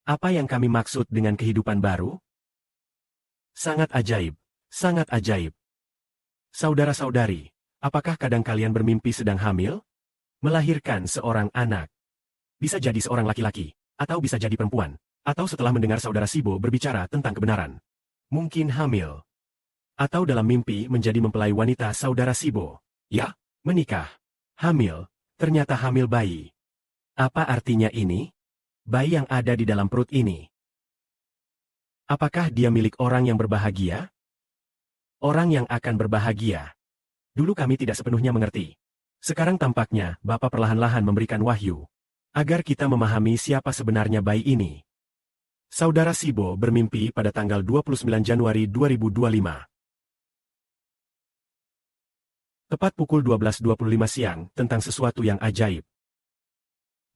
Apa yang kami maksud dengan kehidupan baru? Sangat ajaib, sangat ajaib. Saudara-saudari, apakah kadang kalian bermimpi sedang hamil? Melahirkan seorang anak. Bisa jadi seorang laki-laki, atau bisa jadi perempuan, atau setelah mendengar saudara Sibo berbicara tentang kebenaran. Mungkin hamil. Atau dalam mimpi menjadi mempelai wanita saudara Sibo. Ya, menikah. Hamil, ternyata hamil bayi. Apa artinya ini? Bayi yang ada di dalam perut ini. Apakah dia milik orang yang berbahagia? Orang yang akan berbahagia. Dulu kami tidak sepenuhnya mengerti. Sekarang tampaknya Bapa perlahan-lahan memberikan wahyu. Agar kita memahami siapa sebenarnya bayi ini. Saudara Sibo bermimpi pada tanggal 29 Januari 2025. Tepat pukul 12.25 siang tentang sesuatu yang ajaib.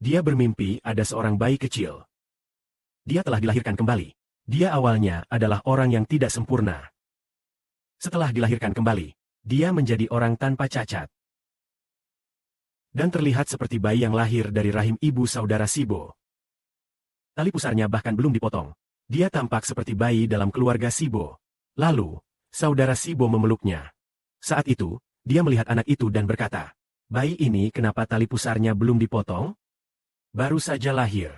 Dia bermimpi ada seorang bayi kecil. Dia telah dilahirkan kembali. Dia awalnya adalah orang yang tidak sempurna. Setelah dilahirkan kembali, dia menjadi orang tanpa cacat. Dan terlihat seperti bayi yang lahir dari rahim ibu saudara Sibo. Tali pusarnya bahkan belum dipotong. Dia tampak seperti bayi dalam keluarga Sibo. Lalu, saudara Sibo memeluknya. Saat itu, dia melihat anak itu dan berkata, "Bayi ini kenapa tali pusarnya belum dipotong? Baru saja lahir."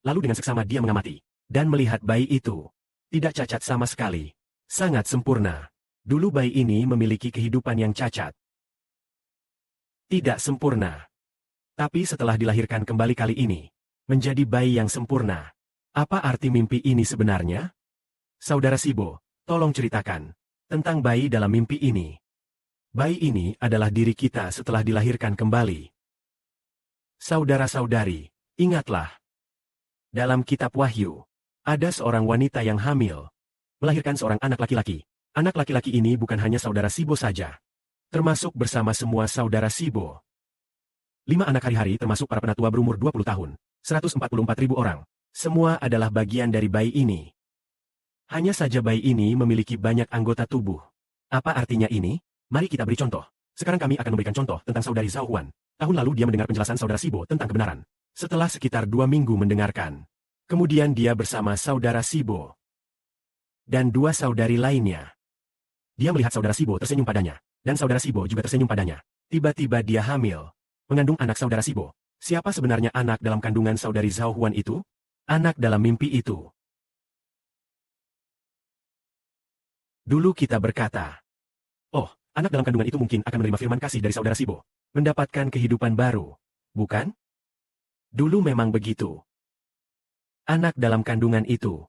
Lalu dengan seksama dia mengamati, dan melihat bayi itu. Tidak cacat sama sekali. Sangat sempurna. Dulu bayi ini memiliki kehidupan yang cacat. Tidak sempurna. Tapi setelah dilahirkan kembali kali ini, menjadi bayi yang sempurna. Apa arti mimpi ini sebenarnya? Saudara Sibo, tolong ceritakan tentang bayi dalam mimpi ini. Bayi ini adalah diri kita setelah dilahirkan kembali. Saudara-saudari, ingatlah. Dalam kitab Wahyu, ada seorang wanita yang hamil, melahirkan seorang anak laki-laki. Anak laki-laki ini bukan hanya saudara Sibo saja, termasuk bersama semua saudara Sibo. 5 anak hari-hari termasuk para penatua berumur 20 tahun, 144.000 orang. Semua adalah bagian dari bayi ini. Hanya saja bayi ini memiliki banyak anggota tubuh. Apa artinya ini? Mari kita beri contoh. Sekarang kami akan memberikan contoh tentang saudari Zhao Huan. Tahun lalu dia mendengar penjelasan saudara Sibo tentang kebenaran. Setelah sekitar 2 minggu mendengarkan. Kemudian dia bersama saudara Sibo. Dan 2 saudari lainnya. Dia melihat saudara Sibo tersenyum padanya. Dan saudara Sibo juga tersenyum padanya. Tiba-tiba dia hamil. Mengandung anak saudara Sibo. Siapa sebenarnya anak dalam kandungan saudari Zhao Huan itu? Anak dalam mimpi itu. Dulu kita berkata, "Oh, anak dalam kandungan itu mungkin akan menerima firman kasih dari saudara Sibo. Mendapatkan kehidupan baru. Bukan?" Dulu memang begitu. Anak dalam kandungan itu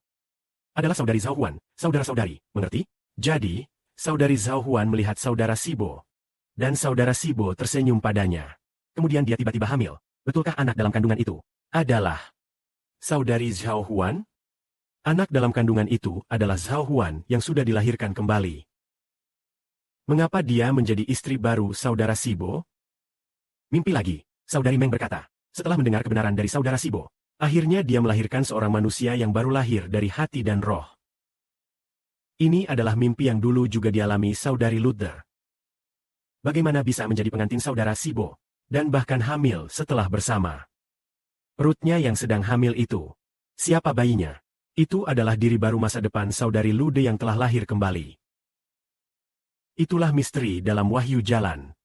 adalah saudari Zhao Huan, saudara-saudari, mengerti? Jadi, saudari Zhao Huan melihat saudara Sibo. Dan saudara Sibo tersenyum padanya. Kemudian dia tiba-tiba hamil. Betulkah anak dalam kandungan itu adalah saudari Zhao Huan? Anak dalam kandungan itu adalah Zhao Huan yang sudah dilahirkan kembali. Mengapa dia menjadi istri baru saudara Sibo? Mimpi lagi, saudari Meng berkata, setelah mendengar kebenaran dari saudara Sibo, akhirnya dia melahirkan seorang manusia yang baru lahir dari hati dan roh. Ini adalah mimpi yang dulu juga dialami saudari Luther. Bagaimana bisa menjadi pengantin saudara Sibo, dan bahkan hamil setelah bersama. Perutnya yang sedang hamil itu. Siapa bayinya? Itu adalah diri baru masa depan saudari Lude yang telah lahir kembali. Itulah misteri dalam Wahyu Jalan.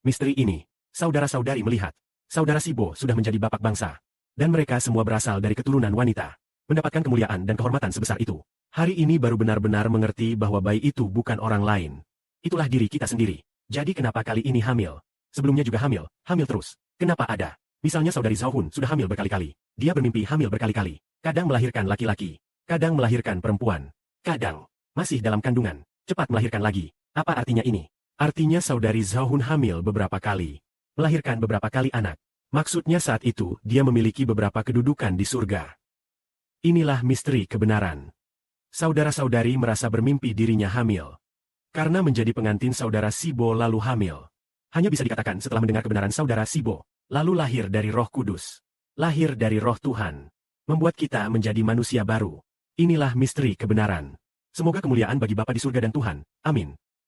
Misteri ini, saudara-saudari melihat, saudara Sibo sudah menjadi bapak bangsa. Dan mereka semua berasal dari keturunan wanita. Mendapatkan kemuliaan dan kehormatan sebesar itu. Hari ini baru benar-benar mengerti bahwa bayi itu bukan orang lain. Itulah diri kita sendiri. Jadi kenapa kali ini hamil? Sebelumnya juga hamil terus. Kenapa ada? Misalnya saudari Zhao Hun sudah hamil berkali-kali. Dia bermimpi hamil berkali-kali. Kadang melahirkan laki-laki. Kadang melahirkan perempuan. Kadang masih dalam kandungan. Cepat melahirkan lagi. Apa artinya ini? Artinya saudari Zhao Hun hamil beberapa kali. Melahirkan beberapa kali anak. Maksudnya saat itu dia memiliki beberapa kedudukan di surga. Inilah misteri kebenaran. Saudara-saudari merasa bermimpi dirinya hamil. Karena menjadi pengantin saudara Sibo lalu hamil. Hanya bisa dikatakan setelah mendengar kebenaran saudara Sibo, lalu lahir dari Roh Kudus. Lahir dari Roh Tuhan. Membuat kita menjadi manusia baru. Inilah misteri kebenaran. Semoga kemuliaan bagi Bapa di surga dan Tuhan. Amin.